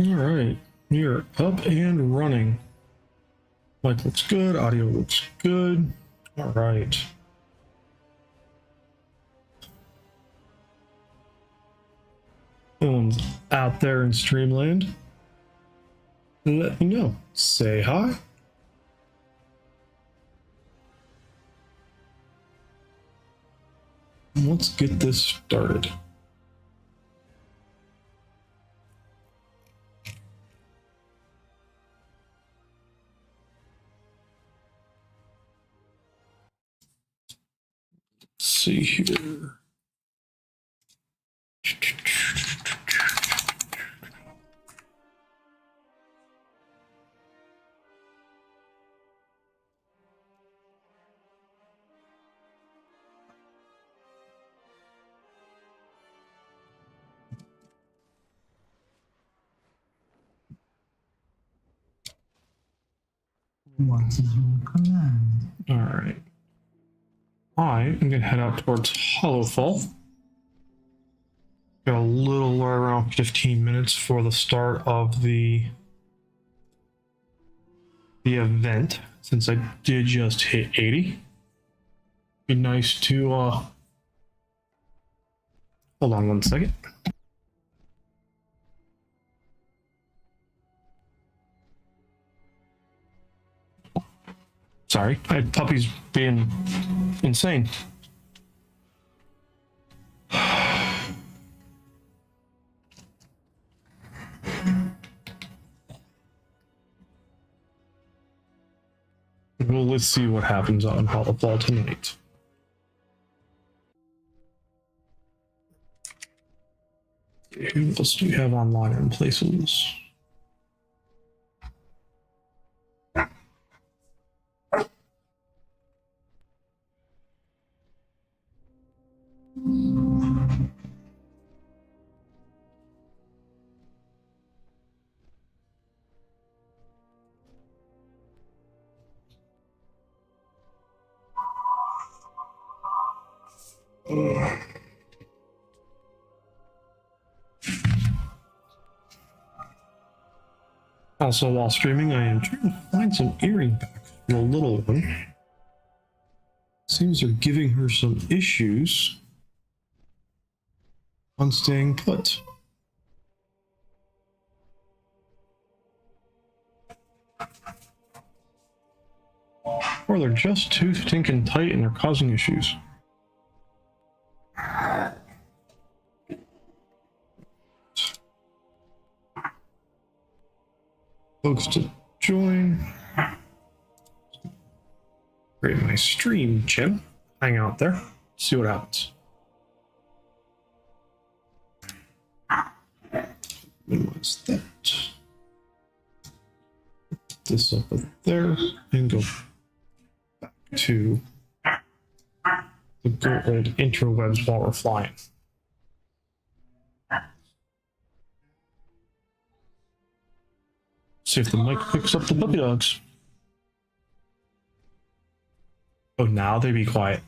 Alright, we are up and running. Mic looks good, audio looks good. Alright. Everyone's out there in Streamland. Let me know. Say hi. Let's get this started. Let's see here. What is your command? Alright. I am going to head out towards Hollowfall. Got a little around 15 minutes for the start of the event, since I did just hit 80. Be nice to hold on one second. Sorry, I had puppies being insane. Well, let's see what happens on Hollowfall tonight. Who else do you have online in places? Also, while streaming, I am trying to find some earring back for the little one. Seems they're giving her some issues on staying put. Or they're just too stinking tight and they're causing issues. Folks to join. Create my stream, Jim. Hang out there. See what happens. Minimize that. Put this up there and go back to the good old interwebs while we're flying. See if the mic picks up the puppy dogs. Oh, now they be quiet.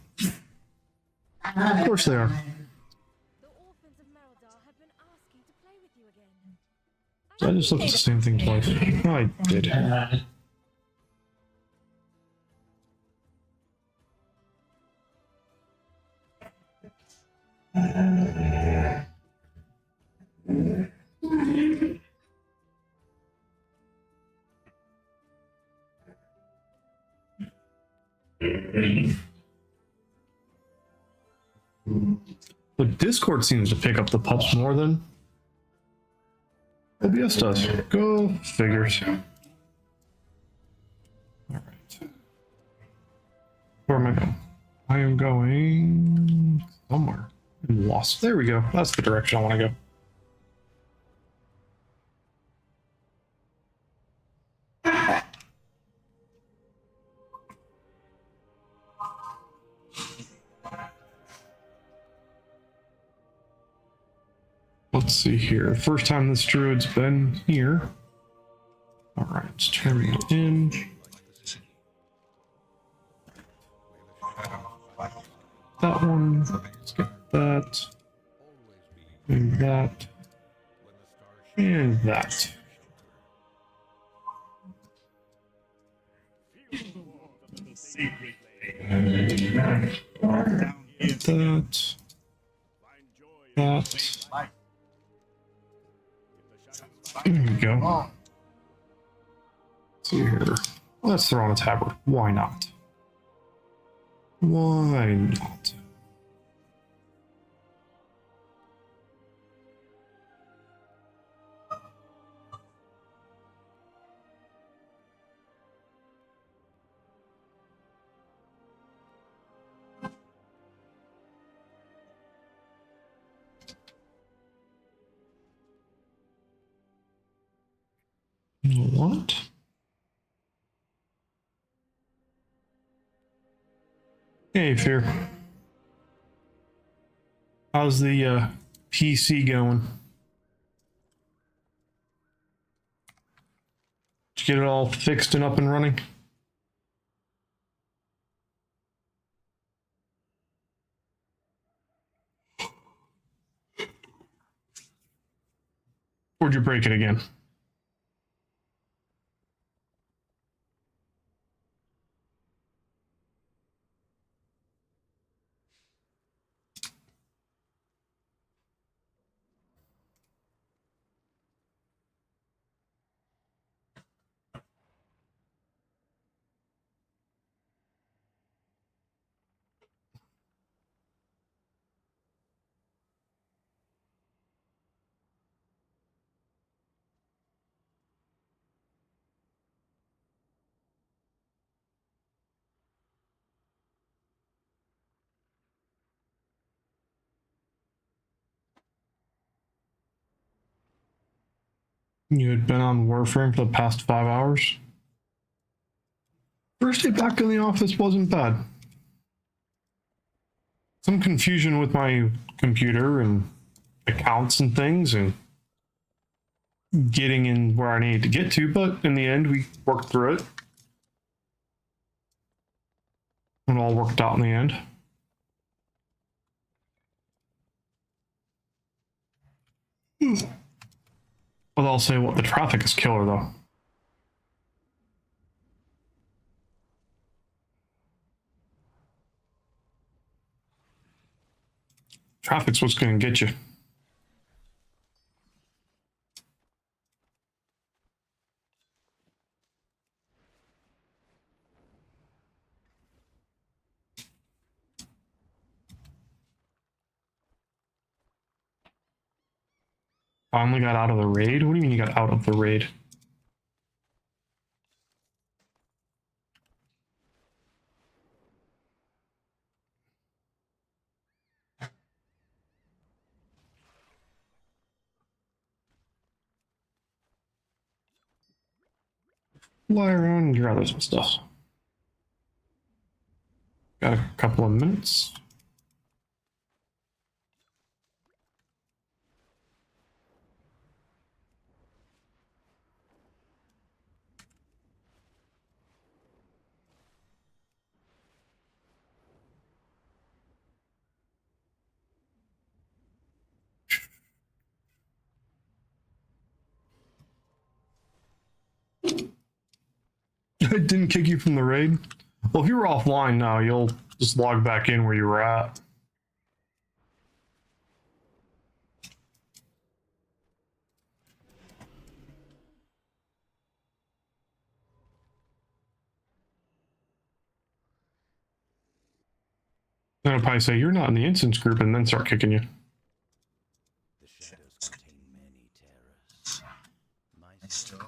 Of course they are. The orphans of Meldar have been asking to play with you again. So I just looked at the same thing twice. Oh, I did. The Discord seems to pick up the pups more than OBS does. Go figures. Alright. Where am I going? I am going somewhere. I'm lost. There we go. That's the direction I want to go. Let's see here. First time this druid's been here. Alright, let's turn it in. That one. Let's get that. And that. And that. That. That. There we go. Let's see here. Let's throw on a tabard. Why not? Why not? What? Hey, Fear. How's the PC going? Did you get it all fixed and up and running? Or did you break it again? You had been on Warframe for the past 5 hours? First day back in the office wasn't bad. Some confusion with my computer and accounts and things and getting in where I needed to get to, but in the end we worked through it. It all worked out in the end. But I'll say what the traffic is killer though. Traffic's what's going to get you. Finally got out of the raid? What do you mean you got out of the raid? Fly around and gather some stuff. Got a couple of minutes. I didn't kick you from the raid? Well, if you were offline now, you'll just log back in where you were at. Then I'll probably say, you're not in the instance group, and then start kicking you. The shadows contain many terrors. My Still.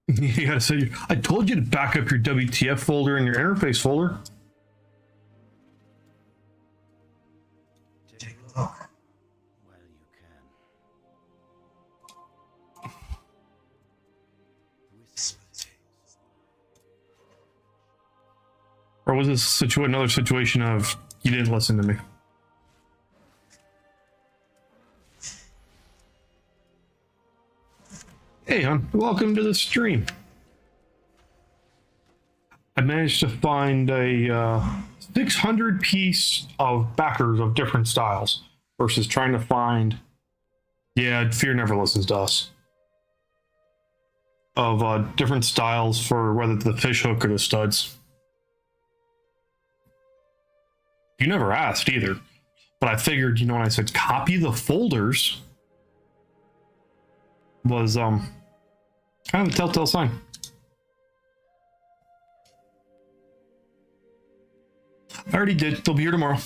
You gotta say, I told you to back up your WTF folder and your interface folder. Take a look. Well, you can. This will take. Or was this another situation of you didn't listen to me? Hey, hon, welcome to the stream. I managed to find a 600 piece of backers of different styles versus trying to find, yeah, Fear never listens to us, of different styles for whether the fish hook or the studs. You never asked either, but I figured, when I said copy the folders was kind of a telltale sign. I already did. They'll be here tomorrow.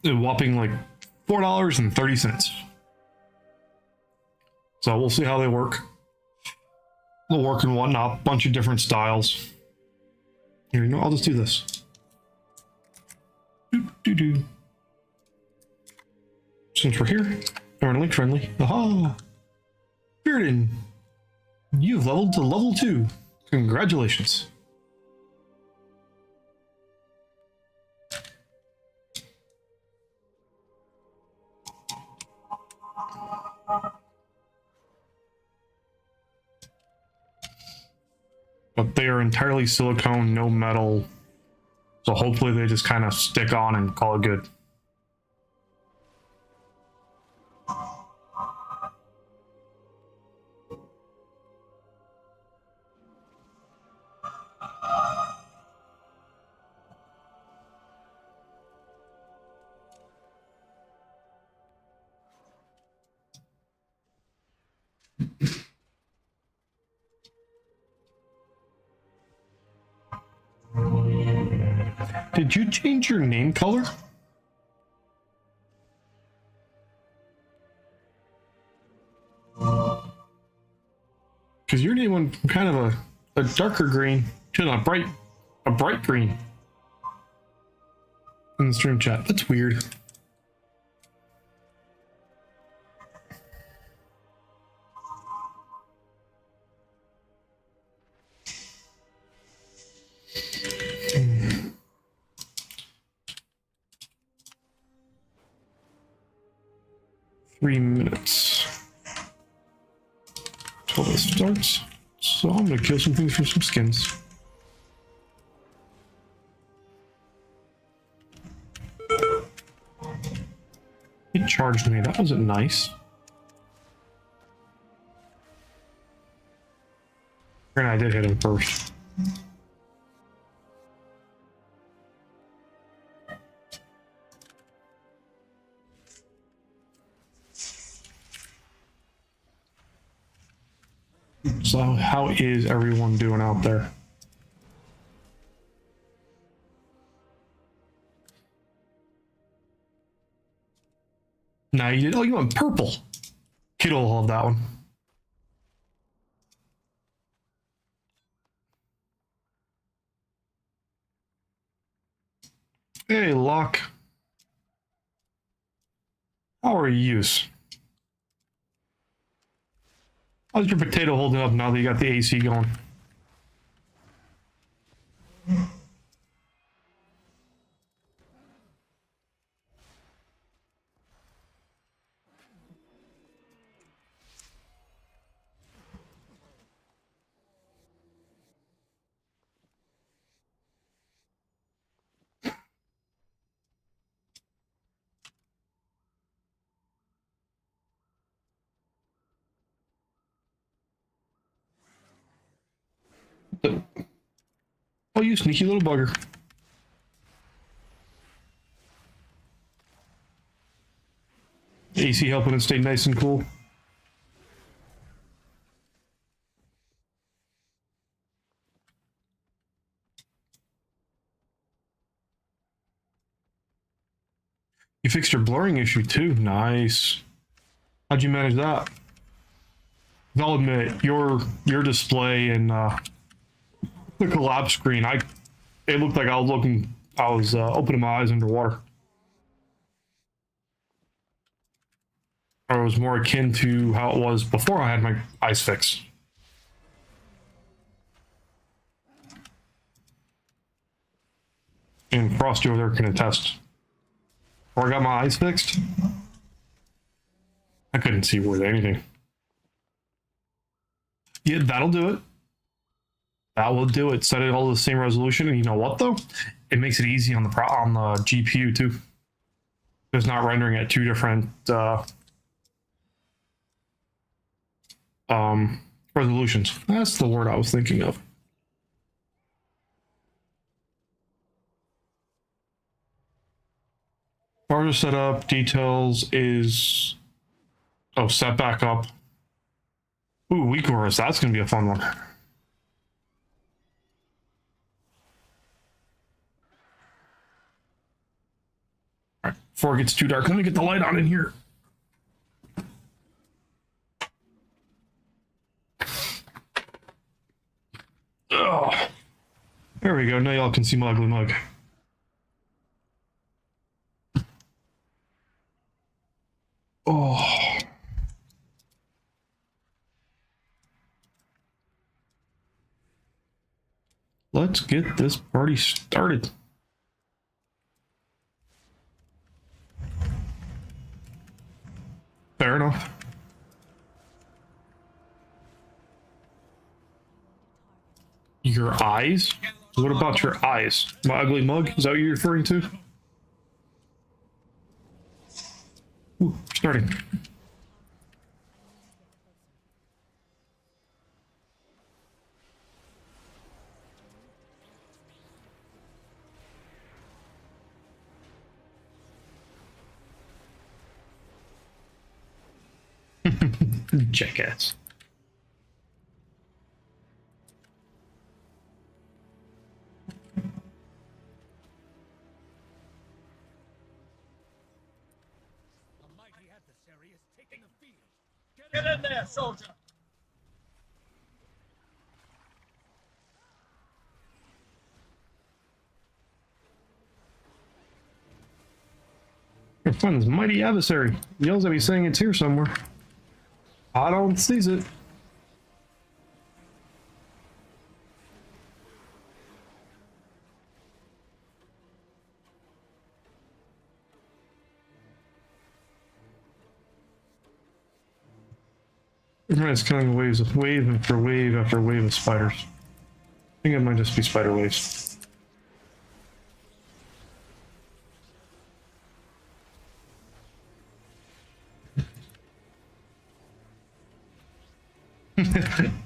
A whopping like $4.30. So we'll see how they work. They'll work and whatnot. Bunch of different styles. Here, I'll just do this. Do. Since we're here, we're link friendly. Aha! Bearden, you've leveled to level 2. Congratulations. But they are entirely silicone, no metal. So hopefully they just kind of stick on and call it good. Did you change your name color? Because your name went from kind of a darker green to a bright green in the stream chat. That's weird. Three minutes till this starts. So I'm gonna kill some things for some skins. It charged me. That wasn't nice. And I did hit him first. So how is everyone doing out there? Now you did. Oh, you went purple. Kiddo will love that one. Hey, Locke. How are you? How's your potato holding up now that you got the AC going? Oh, you sneaky little bugger. AC helping it stay nice and cool. You fixed your blurring issue too. Nice. How'd you manage that? I'll admit, your display and the collapse screen, it looked like I was opening my eyes underwater. Or it was more akin to how it was before I had my eyes fixed. And Frosty over there can attest. Before I got my eyes fixed, I couldn't see worth anything. Yeah, that'll do it. That will do it. Set it all to the same resolution, and you know what though? It makes it easy on the GPU too. It's not rendering at two different resolutions. That's the word I was thinking of. Farther setup details is set back up. Ooh, weak chorus. That's gonna be a fun one. All right, before it gets too dark, let me get the light on in here. Oh, there we go. Now y'all can see my ugly mug. Oh. Let's get this party started. Fair enough. Your eyes? What about your eyes? My ugly mug? Is that what you're referring to? Ooh, starting. Jackass. Get in there, soldier! Your friend's mighty adversary yells at me saying it's here somewhere. I don't seize it. It's killing waves of wave after wave after wave of spiders. I think it might just be spider waves.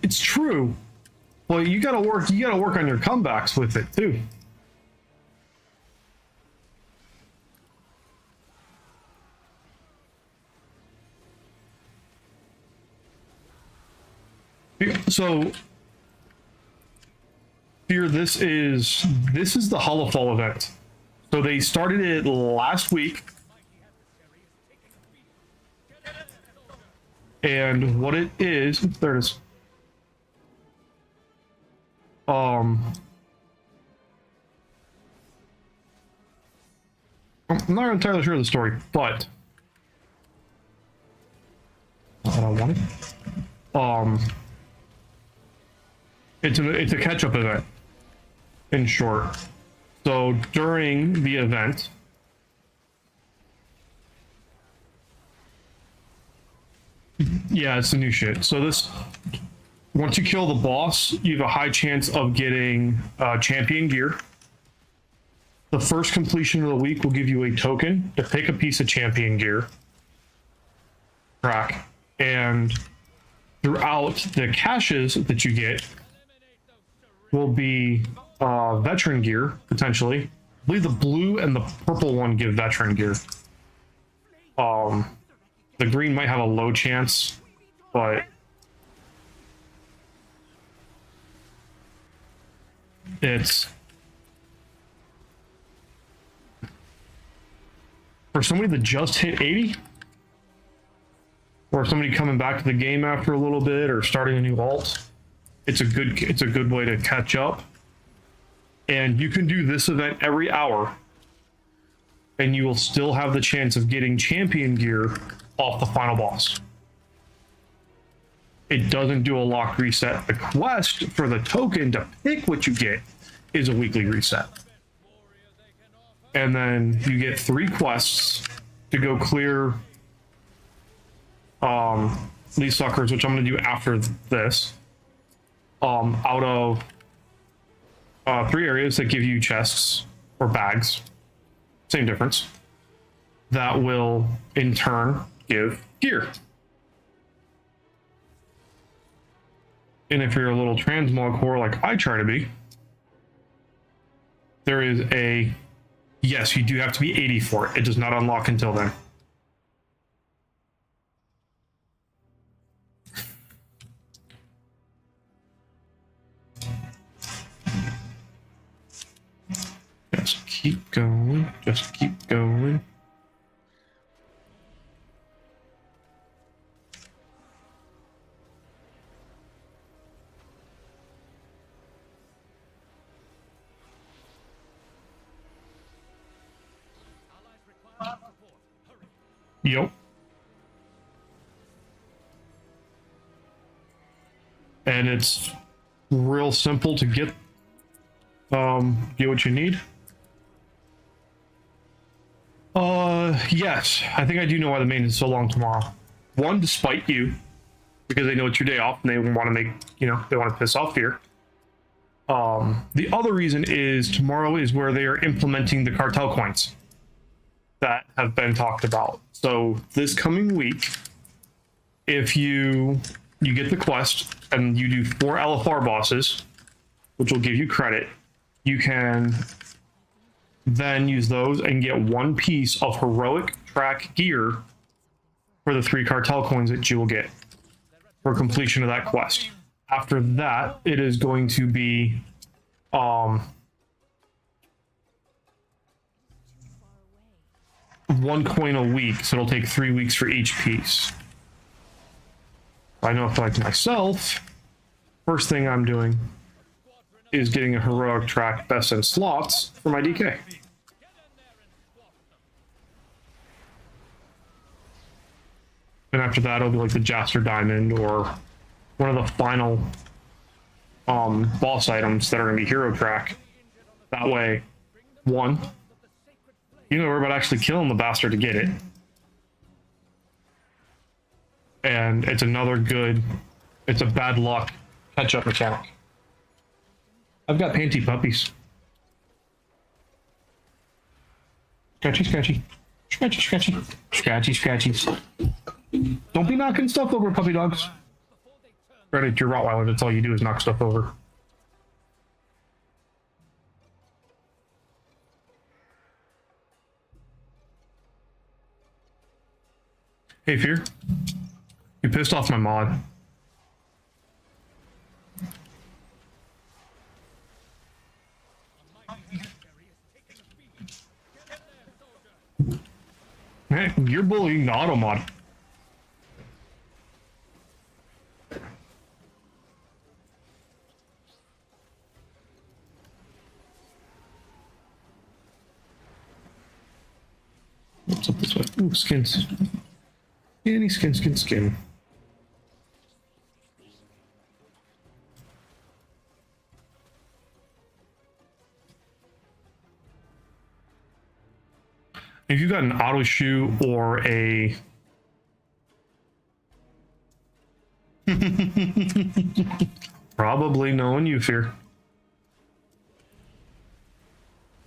It's true. Well, you gotta work on your comebacks with it too. So here, this is the Hollowfall event. So they started it last week. And what it is, there it is. I'm not entirely sure of the story, but I don't want it. It's a catch-up event, in short. So during the event, yeah, it's the new shit. So this, once you kill the boss, you have a high chance of getting champion gear. The first completion of the week will give you a token to pick a piece of champion gear. Track. And throughout the caches that you get will be veteran gear, potentially. I believe the blue and the purple one give veteran gear. The green might have a low chance, but it's for somebody that just hit 80, or somebody coming back to the game after a little bit or starting a new alt, it's a good way to catch up. And you can do this event every hour, and you will still have the chance of getting champion gear off the final boss. It doesn't do a locked reset. The quest for the token to pick what you get is a weekly reset. And then you get 3 quests to go clear these suckers, which I'm going to do after this, out of 3 areas that give you chests or bags, same difference, that will in turn give gear. And if you're a little transmog whore like I try to be, there is a, yes, you do have to be 80 for it. It does not unlock until then. Just keep going. Just keep going. Yep. And it's real simple to get what you need. Yes, I think I do know why the main is so long tomorrow. One, to spite you, because they know it's your day off and they want to make, they want to piss off here. The other reason is tomorrow is where they are implementing the cartel coins that have been talked about. So this coming week, if you get the quest and you do 4 LFR bosses, which will give you credit, you can then use those and get 1 piece of heroic track gear for the 3 cartel coins that you will get for completion of that quest. After that, it is going to be 1 coin a week, so it'll take 3 weeks for each piece. I know for like myself, first thing I'm doing is getting a heroic track best in slots for my DK. And after that, it'll be like the Jaster Diamond or one of the final boss items that are going to be hero track. That way, 1, we're about actually killing the bastard to get it. And it's another good, it's a bad luck catch-up mechanic. I've got panty puppies. Scratchy, scratchy. Scratchy, scratchy. Scratchy, scratchies. Don't be knocking stuff over, puppy dogs. Credit your Rottweiler, that's all you do is knock stuff over. Hey, Fear. You pissed off my mod. Hey, you're bullying the auto mod. What's up this way? Ooh, skins. Any skin, skin, skin. If you got an auto shoe or a probably knowing you, Fear.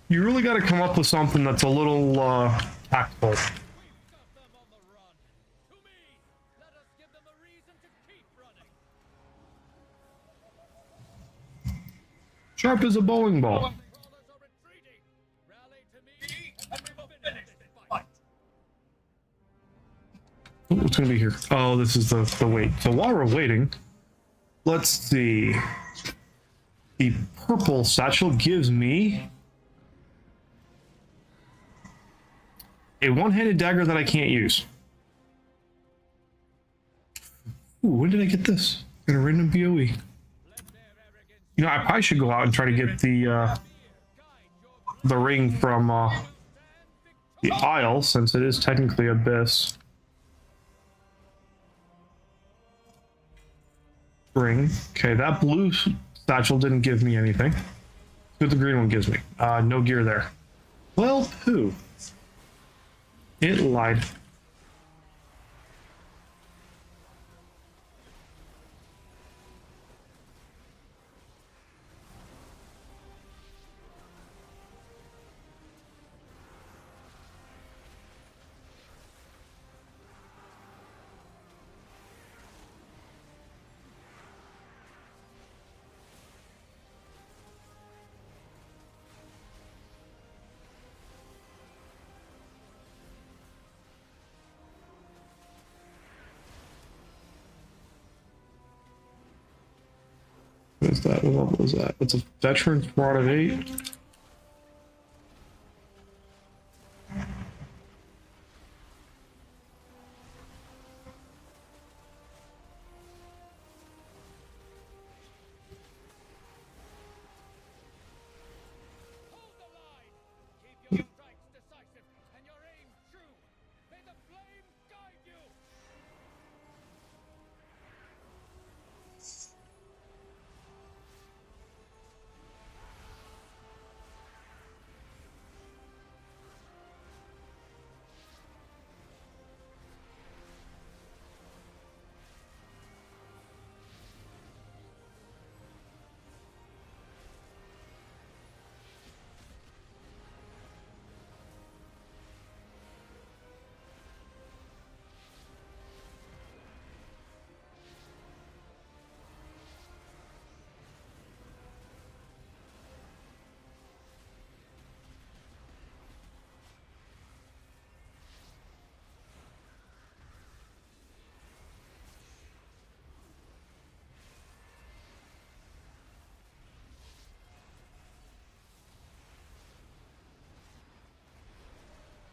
You really got to come up with something that's a little tactful. Sharp as a bowling ball. What's gonna be here? Oh, this is the wait. So while we're waiting, let's see. The purple satchel gives me a one-handed dagger that I can't use. Ooh, when did I get this? Got a random BOE. You know, I probably should go out and try to get the ring from the Isle, since it is technically Abyss. Ring. Okay, that blue satchel didn't give me anything. What the green one gives me. No gear there. Well, poo. It lied. What is that? What level is that? It's a veteran squad of 8. Hold the line! Keep your strikes decisive and your aim true! May the flame guide you!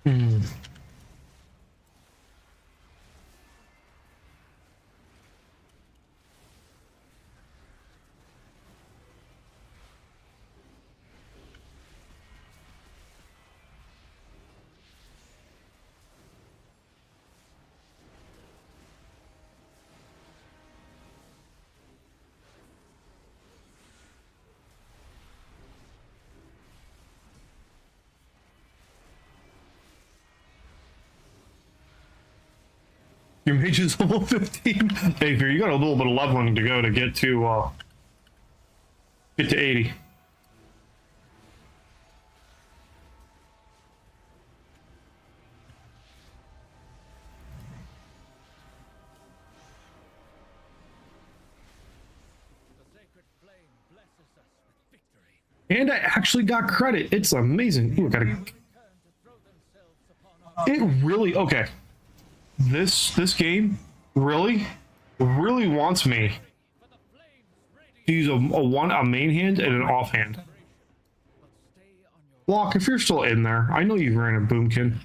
Hmm. Your mage is level 15. Hey, here, you got a little bit of leveling to go to get to 80. The sacred flame blesses us with victory. And I actually got credit. It's amazing. Ooh, I gotta. Return to throw themselves upon our It really okay. This game really wants me for the flames radiant. to use a main hand and an offhand. But stay on your Locke, if you're still in there, I know you ran a boomkin.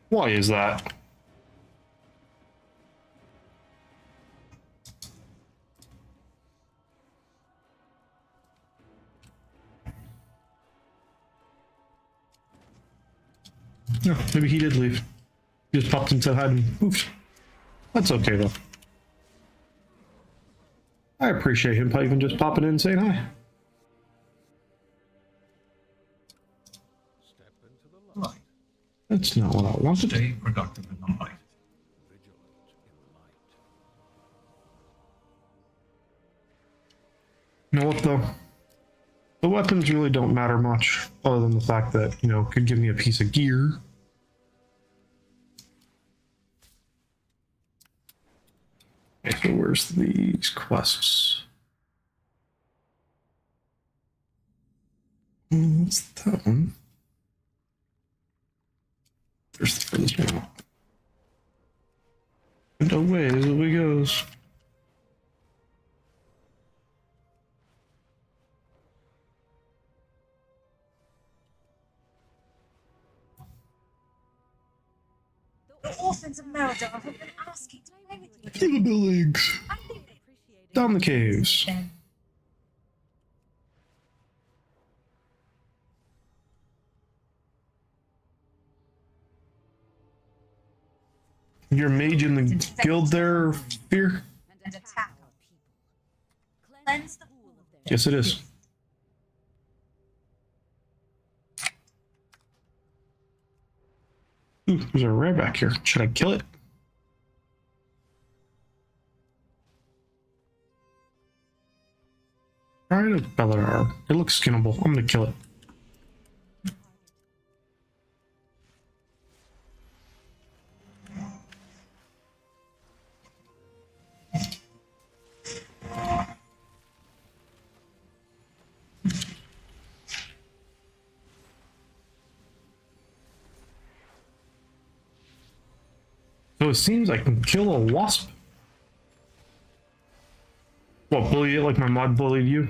Why is that? No, maybe he did leave. He just popped into hide and poofed. That's okay though. I appreciate him even just popping in and saying hi. Step into the light. Right. That's not what I wanted. Stay productive in the light. Vigilant in the light. You know what though? The weapons really don't matter much, other than the fact that, you know, it could give me a piece of gear. Okay, so where's these quests? What's that one? There's the furthest one. And away as we goes. The orphans of Merodar have been asking to play with you Through again. the buildings. I think they Down the caves. Then Your mage in the guild there, Fear? and attack our people. Cleanse the pool of their Yes, it is. Ooh, there's a rare back here. Should I kill it? Alright, a Belladar. It looks skinnable. I'm gonna kill it. So it seems I can kill a wasp. What, bully it like my mod bullied you?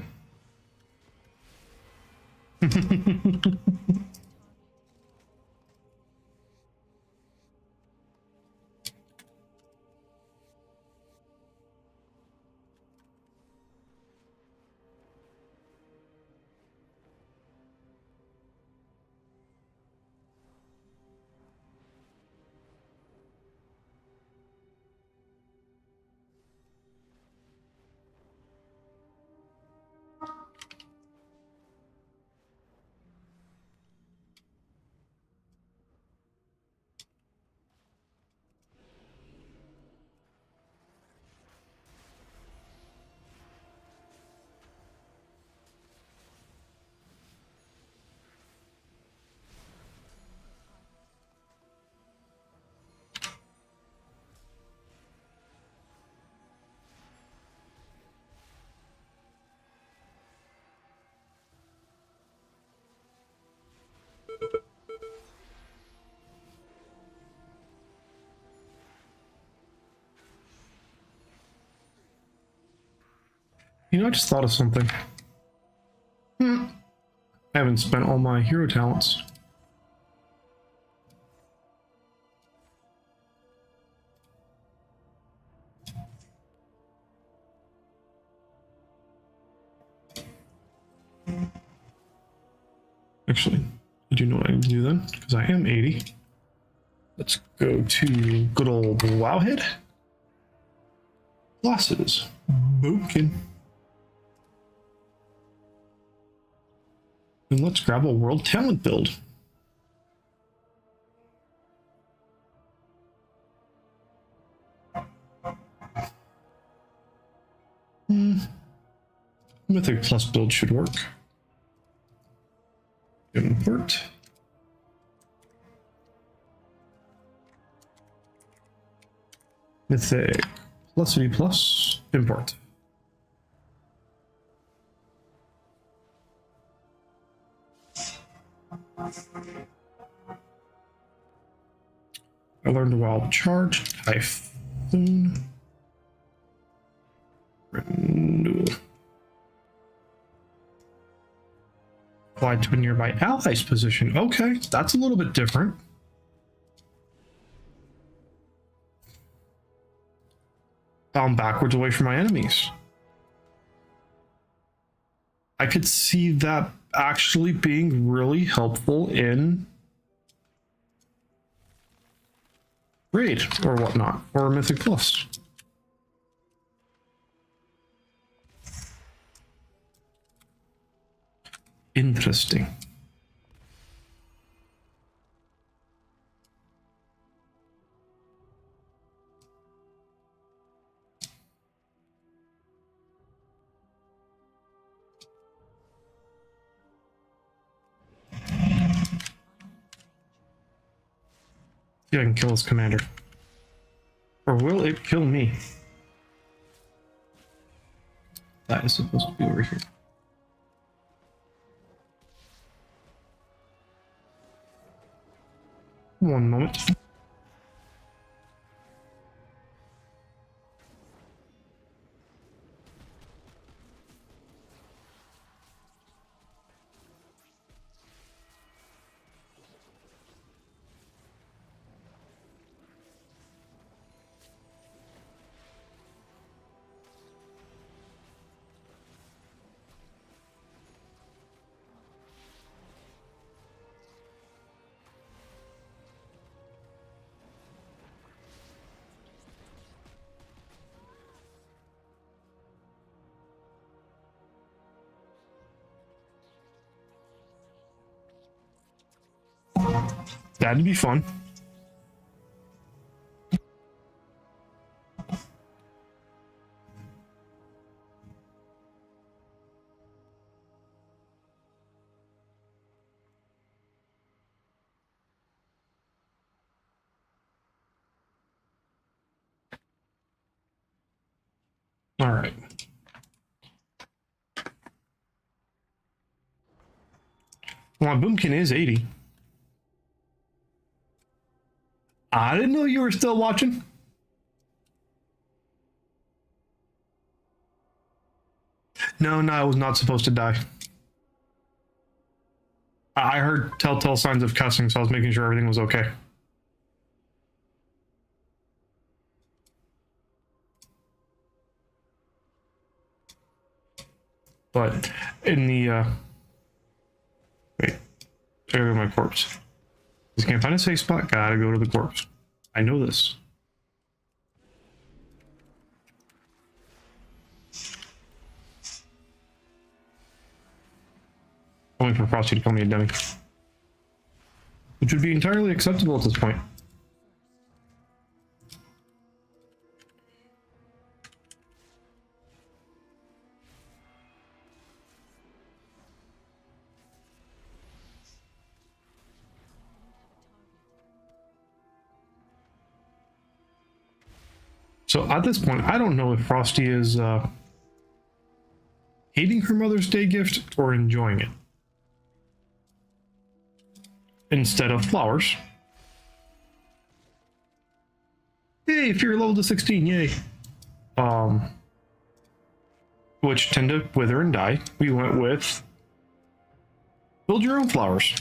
You know, I just thought of something. I haven't spent all my hero talents. Actually, I do know what I need to do then, because I am 80. Let's go to good old Wowhead. Glasses. Boomkin. And let's grab a world talent build. Mythic plus build should work. Import. Mythic plus V plus import. I learned a wild charge, typhoon, renewal. Applied to a nearby ally's position. Okay, that's a little bit different. Bound backwards away from my enemies. I could see that actually being really helpful in raid or whatnot, or Mythic Plus. Interesting. Yeah, I can kill his commander. Or will it kill me? That is supposed to be over here. One moment. That'd be fun. All right. Well, Boomkin is 80. I didn't know you were still watching. No, I was not supposed to die. I heard telltale signs of cussing, so I was making sure everything was okay. But in the wait, I gotta go to my corpse. Just can't find a safe spot. Gotta go to the corpse. I know this. Only for Frosty to call me a dummy, which would be entirely acceptable at this point. So at this point, I don't know if Frosty is hating her Mother's Day gift or enjoying it. Instead of flowers. Hey, if you're level to 16, yay. Which tend to wither and die. We went with build your own flowers.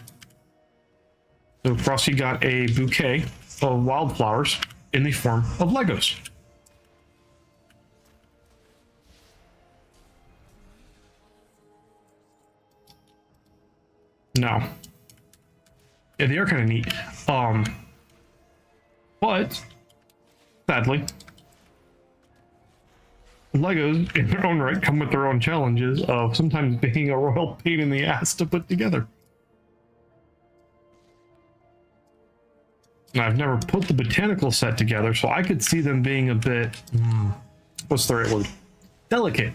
So Frosty got a bouquet of wildflowers in the form of Legos. No. Yeah, they are kind of neat. But sadly, Legos in their own right come with their own challenges of sometimes being a royal pain in the ass to put together. And I've never put the botanical set together, so I could see them being a bit, what's the right word? Delicate.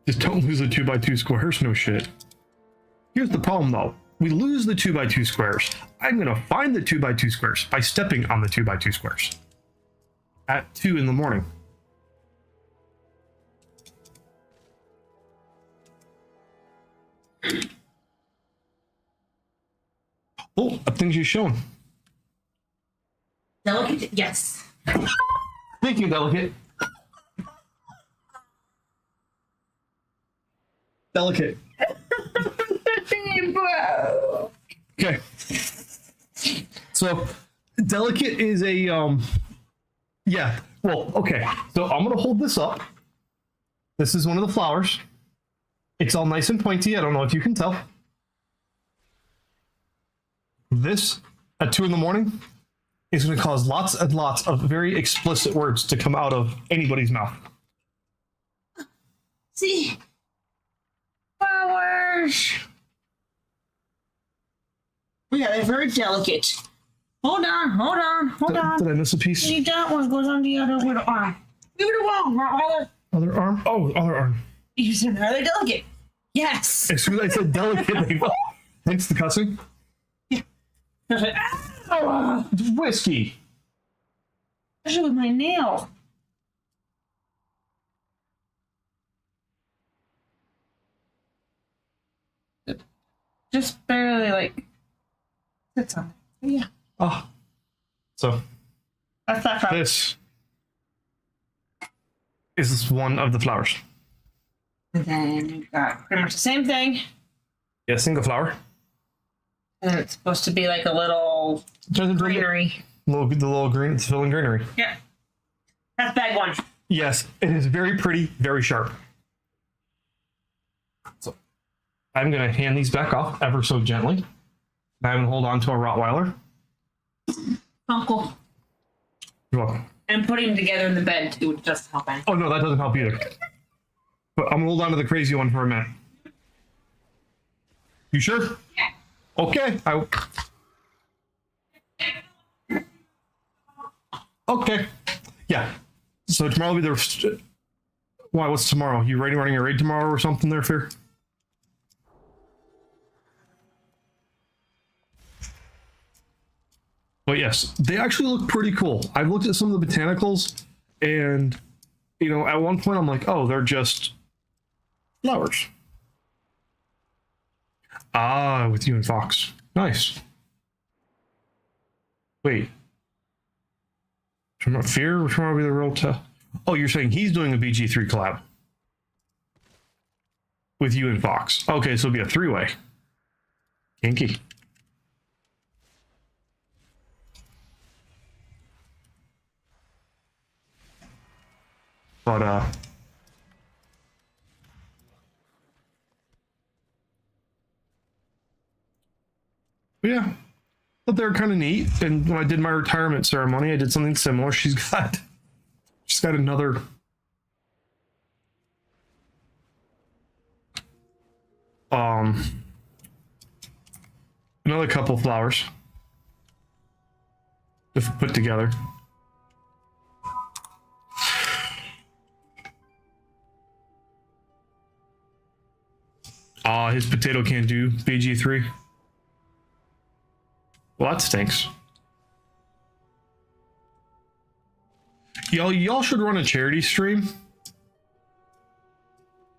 Just don't lose the 2x2 squares, no shit. Here's the problem though. We lose the 2x2 squares. I'm gonna find the 2x2 squares by stepping on the 2x2 squares. At 2 in the morning. Oh, things you've shown. Delicate, yes. Thank you, Delicate. Delicate. Okay. So, Delicate is a, yeah. Well, okay. So I'm going to hold this up. This is one of the flowers. It's all nice and pointy. I don't know if you can tell. This, at 2 in the morning, is going to cause lots and lots of very explicit words to come out of anybody's mouth. See? Flowers. Yeah, they're very delicate. Hold on. Did I miss a piece? See, that one goes on the other little arm. Leave it alone. Other arm? Oh, other arm. You said, are they delicate? Yes. As soon as I said delicate, they thanks to cussing. I was like, ow! Whiskey. Especially with my nail. Just barely, like, sits on it. Yeah. Oh. So, That's that from. this is one of the flowers. And then you've got pretty much the same thing. Yeah, single flower. And it's supposed to be like a little greenery. The little green, it's filling greenery. Yeah. That's bag one. Yes, it is very pretty, very sharp. So, I'm going to hand these back off ever so gently. I'm going to hold on to a Rottweiler. Uncle. You're welcome. And putting them together in the bed too doesn't help any. Oh no, that doesn't help either. But I'm gonna hold on to the crazy one for a minute. You sure? Yeah. Okay. Okay. Yeah. So tomorrow will be the. Why? What's tomorrow? You running a raid tomorrow or something there, Fear? But yes, they actually look pretty cool. I've looked at some of the botanicals, and you know, at one point I'm like, oh, they're just flowers. Ah, with you and Fox. Nice. Wait. Fear? Which one will be the real Oh, you're saying he's doing a BG3 collab with you and Fox. Okay, so it'll be a three-way. Kinky. But yeah, but they're kind of neat. And when I did my retirement ceremony, I did something similar. She's got another another couple flowers to put together. His potato can't do BG3. Well, that stinks. Y'all should run a charity stream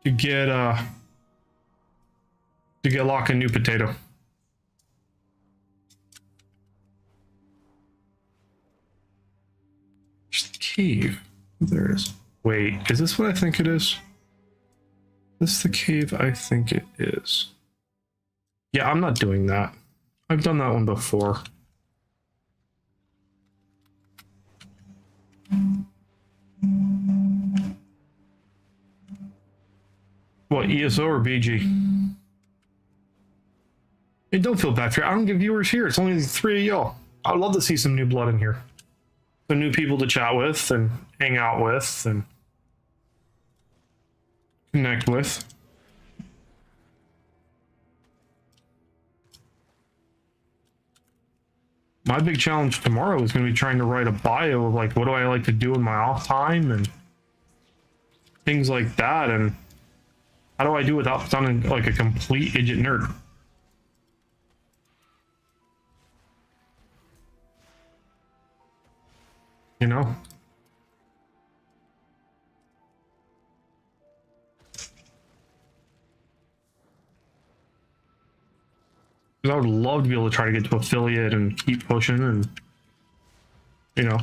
to get Locke a new potato. There's the cave. There it is. Wait, is this what I think it is? This is the cave I think it is. Yeah, I'm not doing that. I've done that one before. What, ESO or BG? Hey, don't feel bad for it. I don't get viewers here. It's only 3 of y'all. I'd love to see some new blood in here. Some new people to chat with and hang out with and connect with. My big challenge tomorrow is going to be trying to write a bio of like what do I like to do in my off time and things like that, and how do I do without sounding like a complete idiot nerd. You know? Because I would love to be able to try to get to affiliate and keep pushing and, you know,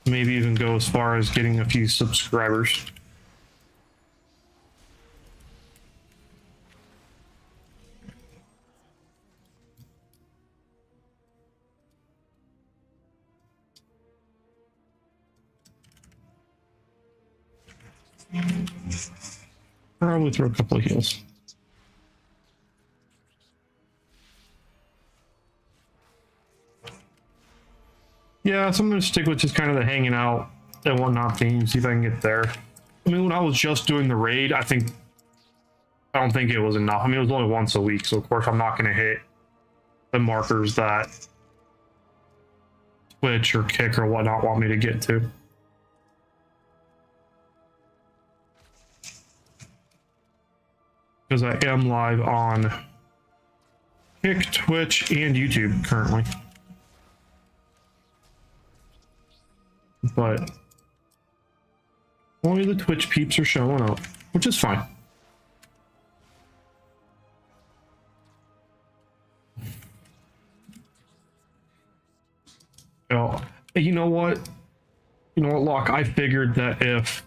maybe even go as far as getting a few subscribers. Probably throw a couple of heals. Yeah, so I'm gonna stick with just kind of the hanging out and whatnot theme, see if I can get there. I mean, when I was just doing the raid, I don't think it was enough. I mean, it was only once a week, so of course I'm not gonna hit the markers that Twitch or Kick or whatnot want me to get to. Because I am live on Kick, Twitch, and YouTube currently. But only the Twitch peeps are showing up, which is fine. You know what? You know what, Locke? I figured that if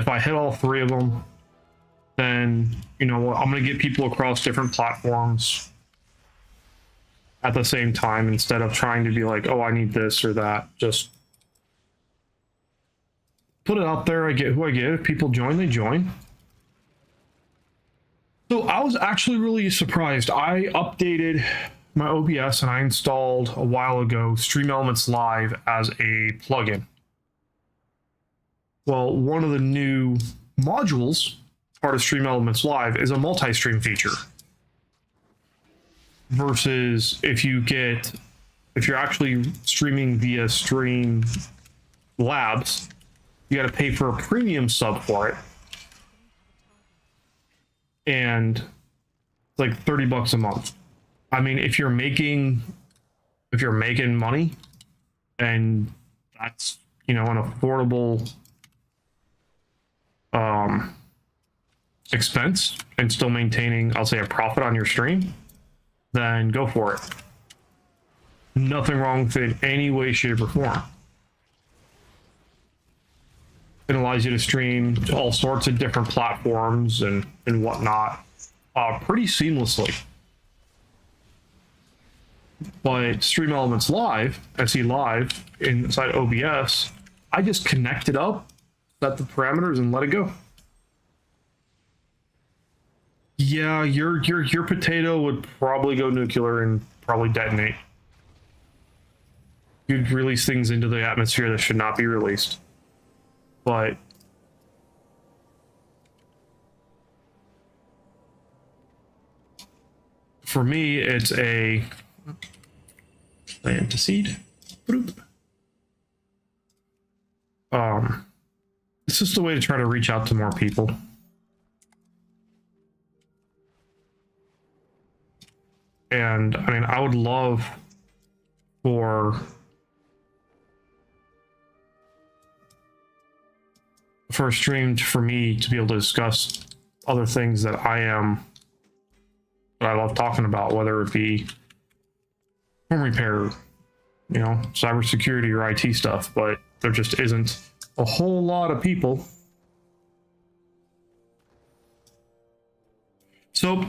I hit all 3 of them, then, you know what, I'm going to get people across different platforms at the same time instead of trying to be like, oh, I need this or that. Just put it out there. I get who I get. If people join, they join. So I was actually really surprised. I updated my OBS and I installed a while ago Stream Elements Live as a plugin. Well, one of the new modules, part of Stream Elements Live, is a multi-stream feature. Versus if you're actually streaming via Stream Labs, you got to pay for a premium sub for it. And it's like $30 a month. I mean, if you're making money and that's, an affordable expense and still maintaining, I'll say, a profit on your stream, then go for it. Nothing wrong with it in any way, shape, or form. It allows you to stream to all sorts of different platforms and whatnot pretty seamlessly. But Stream Elements Live, SE Live, inside OBS, I just connect it up, set the parameters, and let it go. Yeah, your potato would probably go nuclear and probably detonate. You'd release things into the atmosphere that should not be released. But for me, it's a plant to seed. It's just a way to try to reach out to more people. And I mean, I would love for a stream for me to be able to discuss other things that I love talking about, whether it be home repair, cybersecurity or IT stuff, but there just isn't a whole lot of people. So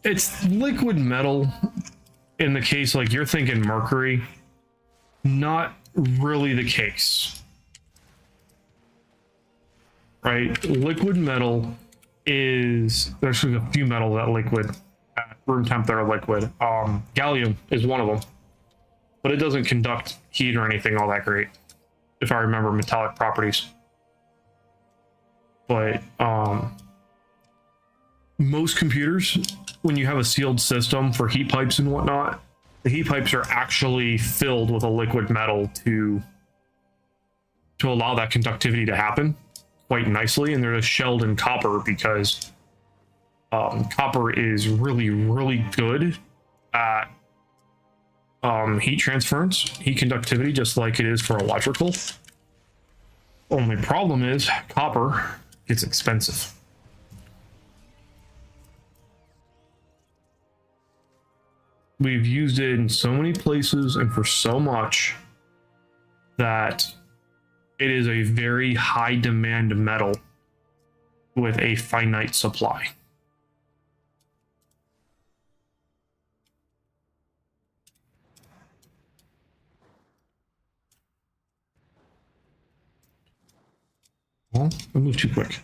it's liquid metal in the case, like you're thinking mercury, not really the case. Right? Liquid metal there's a few metals that liquid at room temp that are liquid. Gallium is one of them, but it doesn't conduct heat or anything all that great, if I remember metallic properties. But most computers, when you have a sealed system for heat pipes and whatnot, the heat pipes are actually filled with a liquid metal to allow that conductivity to happen quite nicely, and they're just shelled in copper because copper is really, really good at heat transference, heat conductivity, just like it is for electrical. Only problem is copper gets expensive. We've used it in so many places and for so much that it is a very high demand metal with a finite supply. Well, I moved too quick.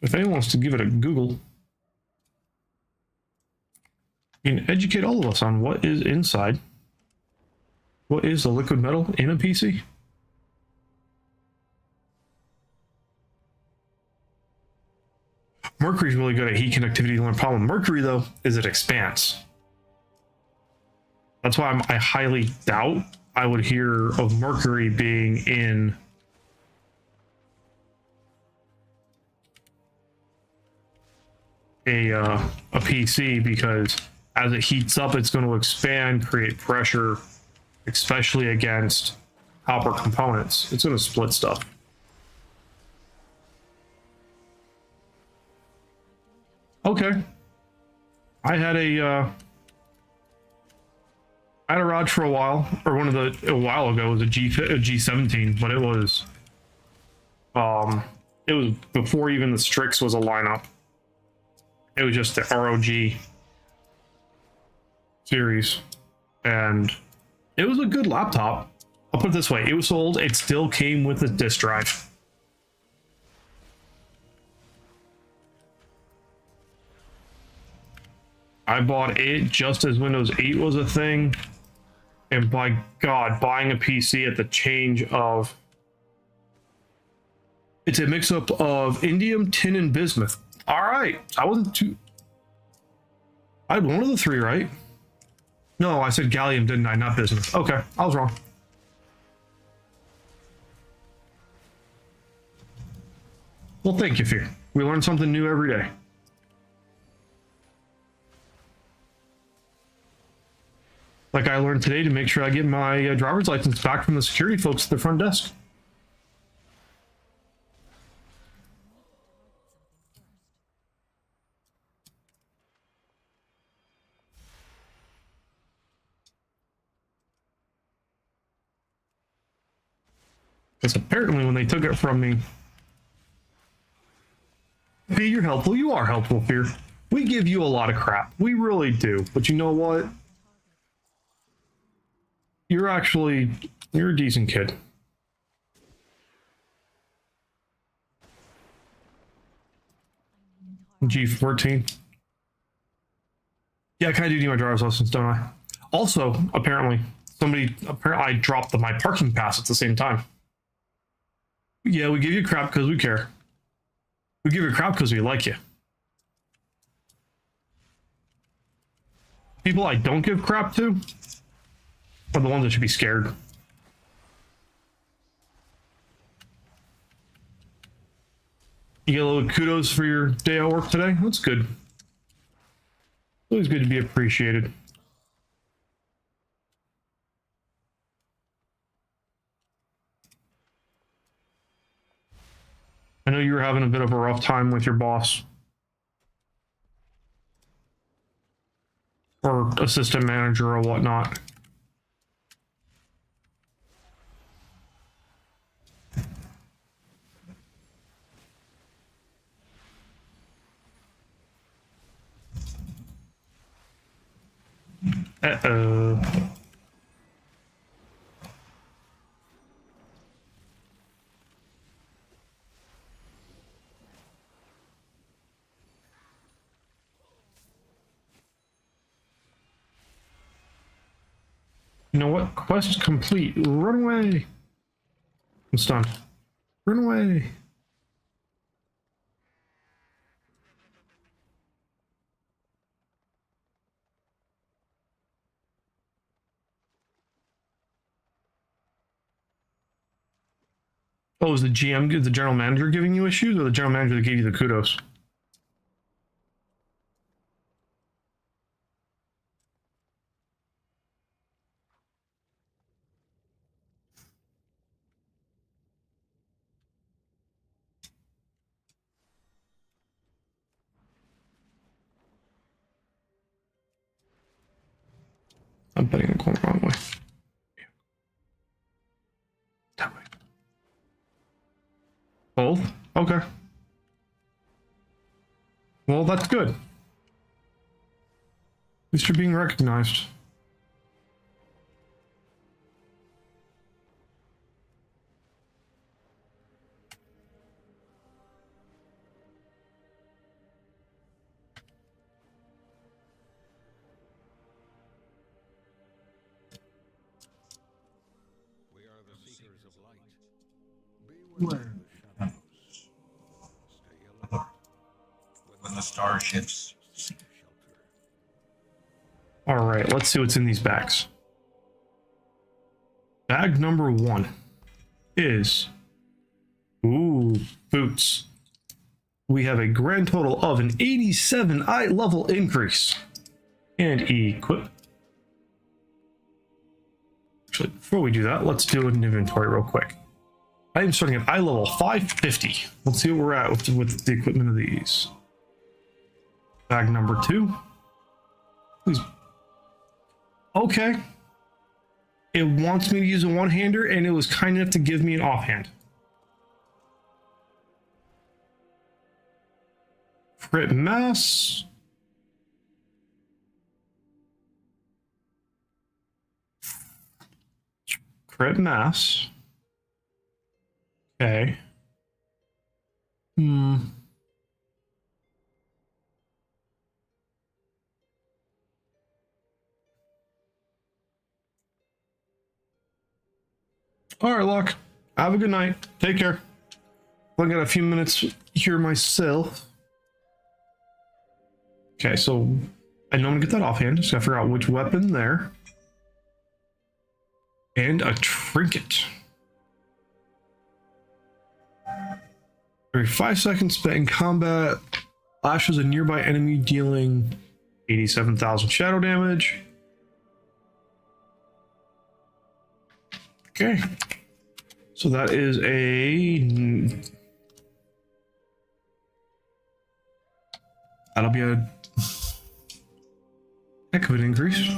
If anyone wants to give it a Google, you can educate all of us on what is inside. What is the liquid metal in a PC? Mercury is really good at heat conductivity. The only problem with mercury, though, is it expands. That's why I highly doubt I would hear of mercury being in a PC, because as it heats up, it's going to expand, create pressure, especially against copper components. It's going to split stuff. Okay. I had a rod for a while, or a while ago. It was a G17, but it was before even the Strix was a lineup. It was just the ROG series, and it was a good laptop. I'll put it this way. It was sold. It still came with a disk drive. I bought it just as Windows 8 was a thing. And by God, buying a PC at the change of... It's a mix-up of indium, tin, and bismuth. All right. I wasn't too... I had one of the three, right? No, I said gallium, didn't I? Not bismuth. Okay, I was wrong. Well, thank you, Fear. We learn something new every day. Like I learned today to make sure I get my driver's license back from the security folks at the front desk. Because apparently when they took it from me... Hey, you're helpful. You are helpful, Fear. We give you a lot of crap. We really do. But you know what? You're a decent kid. G14. Yeah, I kind of do need my driver's license, don't I? Also, apparently, I dropped my parking pass at the same time. Yeah, we give you crap because we care. We give you crap because we like you. People I don't give crap to are the ones that should be scared. You get a little kudos for your day at work today? That's good. Always good to be appreciated. I know you were having a bit of a rough time with your boss. Or assistant manager or whatnot. Uh-oh. You know what? Quest complete. Run away. I'm stunned. Run away. Oh, is the GM, the general manager giving you issues, or the general manager that gave you the kudos? I'm betting I'm going the wrong way. That way. Both? Okay. Well, that's good. At least you're being recognized. We are the seekers of light. Beware the shadows. Stay alert. When the starships Seek shelter. All right, let's see what's in these bags. Bag number 1 is, boots. We have a grand total of an 87 eye level increase. And equip. Actually, before we do that, let's do an inventory real quick. I am starting at eye level 550. Let's see where we're at with the equipment of these. Bag number 2. Please. Okay. It wants me to use a one-hander, and it was kind enough to give me an offhand. Crit mass. Crit mass. Okay. Hmm. All right, Locke. Have a good night. Take care. I got a few minutes here myself. Okay, so I know I'm gonna get that offhand. Just gotta figure out which weapon there. And a trinket. Every 5 seconds spent in combat, lashes a nearby enemy, dealing 87,000 shadow damage. Okay. So that is that'll be a heck of an increase.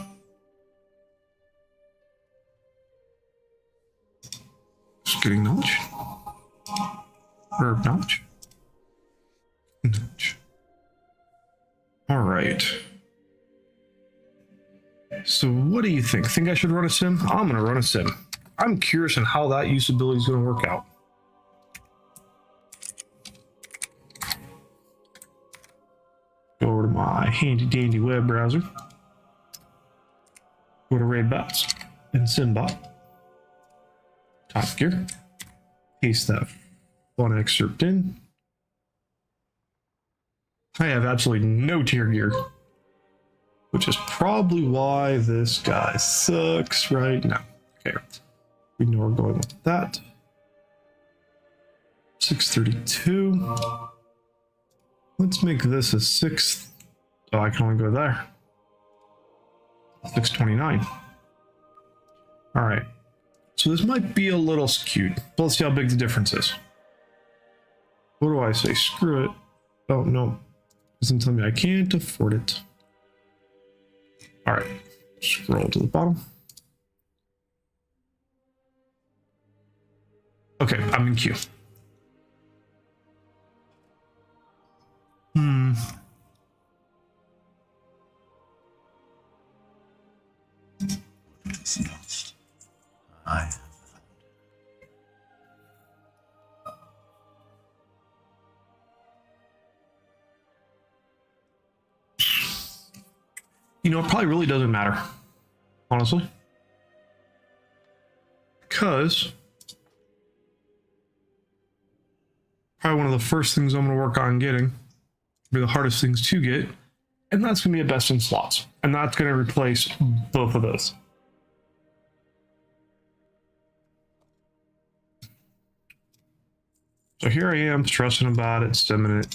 Just getting knowledge. Or knowledge. Knowledge. All right. So what do you think? Think I should run a sim? I'm gonna run a sim. I'm curious on how that usability is gonna work out. Go over to my handy dandy web browser. Go to Raid Bots and Simbot. Top Gear. Paste that fun excerpt in. I have absolutely no tier gear, which is probably why this guy sucks right now. Okay, we know we're going with that. 632. Let's make this a 6th. Oh, I can only go there. 629. All right. So this might be a little skewed, but let's see how big the difference is. What do I say? Screw it. Oh, no. Doesn't tell me I can't afford it. All right. Scroll to the bottom. Okay, I'm in queue. I You know, it probably really doesn't matter, honestly. Because probably one of the first things I'm going to work on getting, be the hardest things to get, and that's going to be a best in slots. And that's going to replace both of those. So here I am stressing about it, stimming it.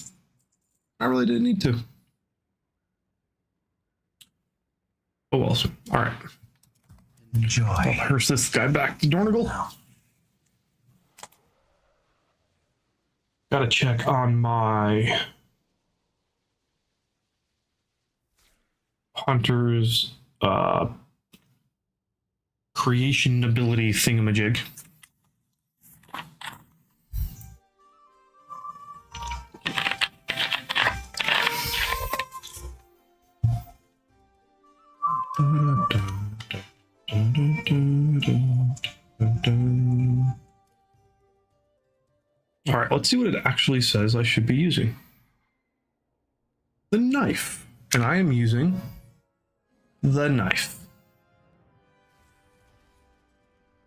I really didn't need to. Oh well. All right. enjoy. I'll hearse this guy back to Dornigal. Gotta check on my hunter's creation ability thingamajig. All right, let's see what it actually says I should be using. The knife. And I am using the knife.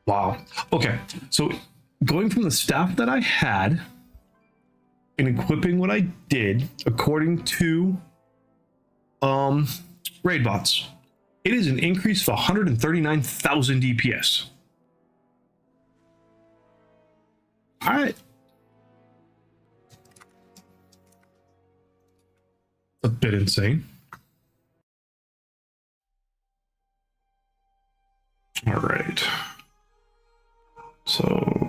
Wow. Okay, so going from the staff that I had and equipping what I did according to raid bots, it is an increase of 139,000 DPS. All right. A bit insane. All right. So,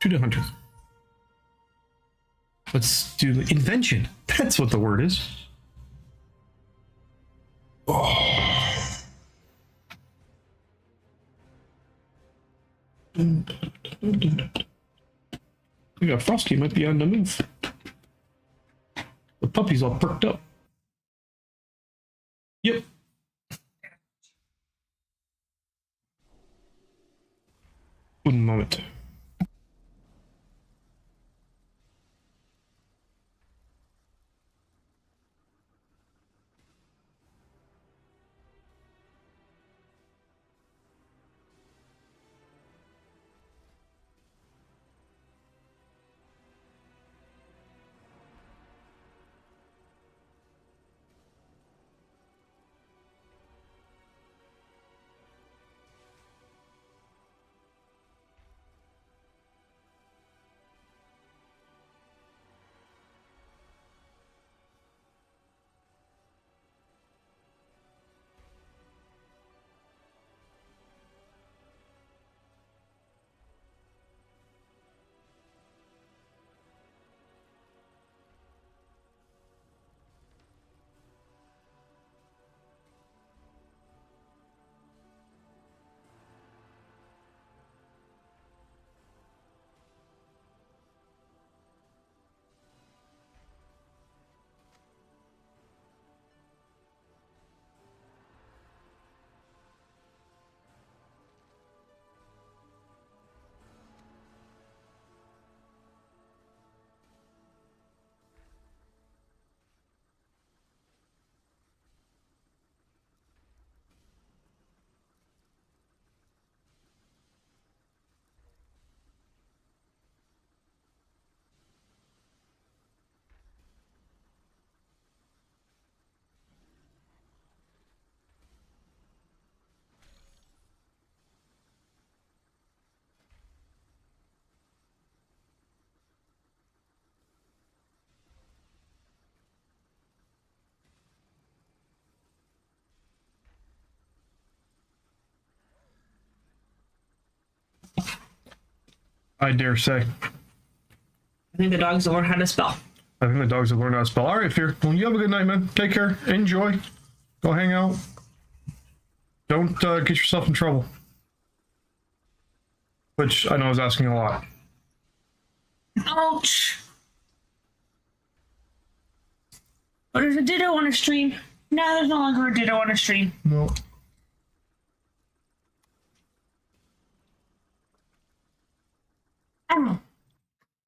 to the hunter. Let's do the invention. That's what the word is. Oh. We got Frosty might be on the move. The puppy's all perked up. Yep. Un moment. I dare say. I think the dogs will learn how to spell. I think the dogs have learned how to spell. All right, Fear. Well, you have a good night, man. Take care. Enjoy. Go hang out. Don't get yourself in trouble. Which I know is asking a lot. Ouch. But there's a ditto on a stream. No, there's no longer a ditto on a stream. No.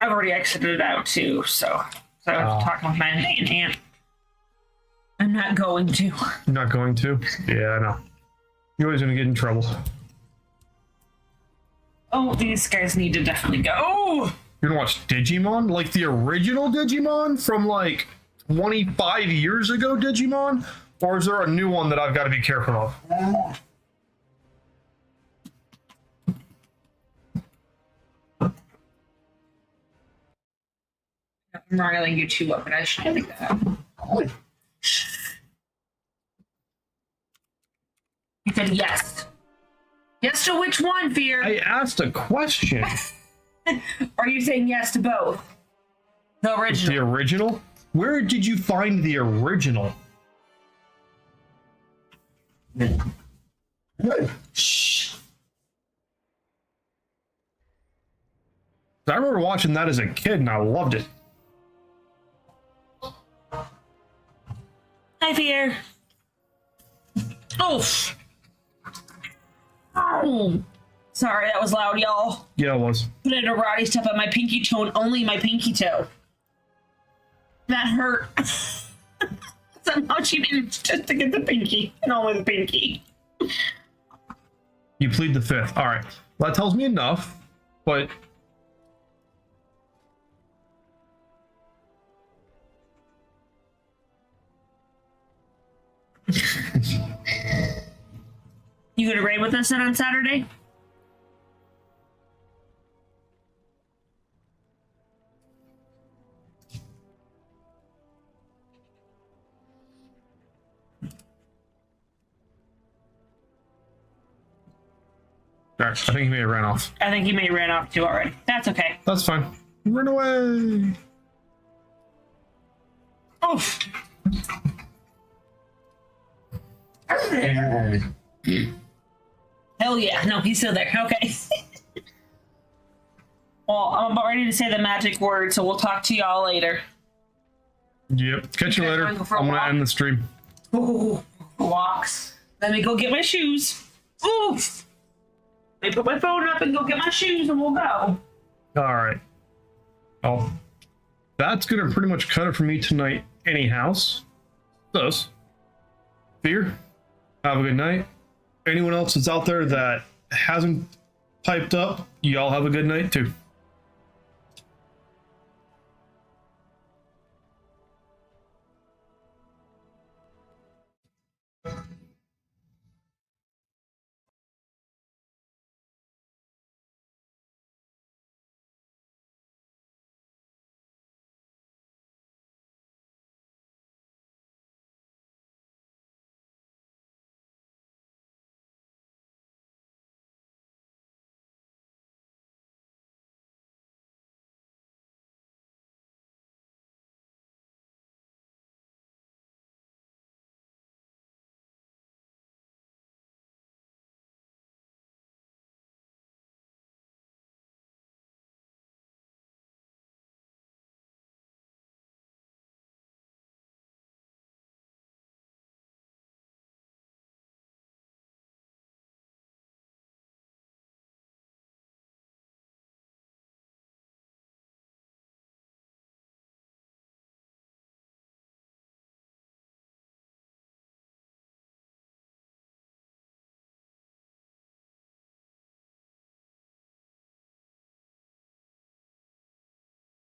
I've already exited it out too, so I'm talking with my aunt. I'm not going to. You're not going to? Yeah, I know. You're always going to get in trouble. Oh, these guys need to definitely go. Oh! You're going to watch Digimon? Like the original Digimon from like 25 years ago Digimon? Or is there a new one that I've got to be careful of? I'm not gonna get you up, but I should like that. You said yes. Yes to which one, Fear? I asked a question. Are you saying yes to both? The original. The original? Where did you find the original? Shh. I remember watching that as a kid and I loved it. Hi, Fear. Oh. Oh. Sorry, that was loud, y'all. Yeah, it was. Put in a Rottie step on my pinky toe and only my pinky toe. That hurt. Somehow she managed just to get the pinky and only the pinky. You plead the fifth. All right. Well, that tells me enough, but You gonna raid with us then on Saturday? all right, I think he may have ran off. I think he may have ran off too already. That's okay. That's fine. Run away. Oof. Hell yeah. No, he's still there. Okay. Well, I'm about ready to say the magic word, so we'll talk to y'all later. Yep. Catch you Okay, later. wanna go for a I'm going to walk? end the stream. Ooh, walks. Let me go get my shoes. Oof. I put my phone up and go get my shoes and we'll go. All right. Well, that's gonna pretty much cut it for me tonight. Anyhow, those. Fear. Have a good night. Anyone else that's out there that hasn't piped up, y'all have a good night too.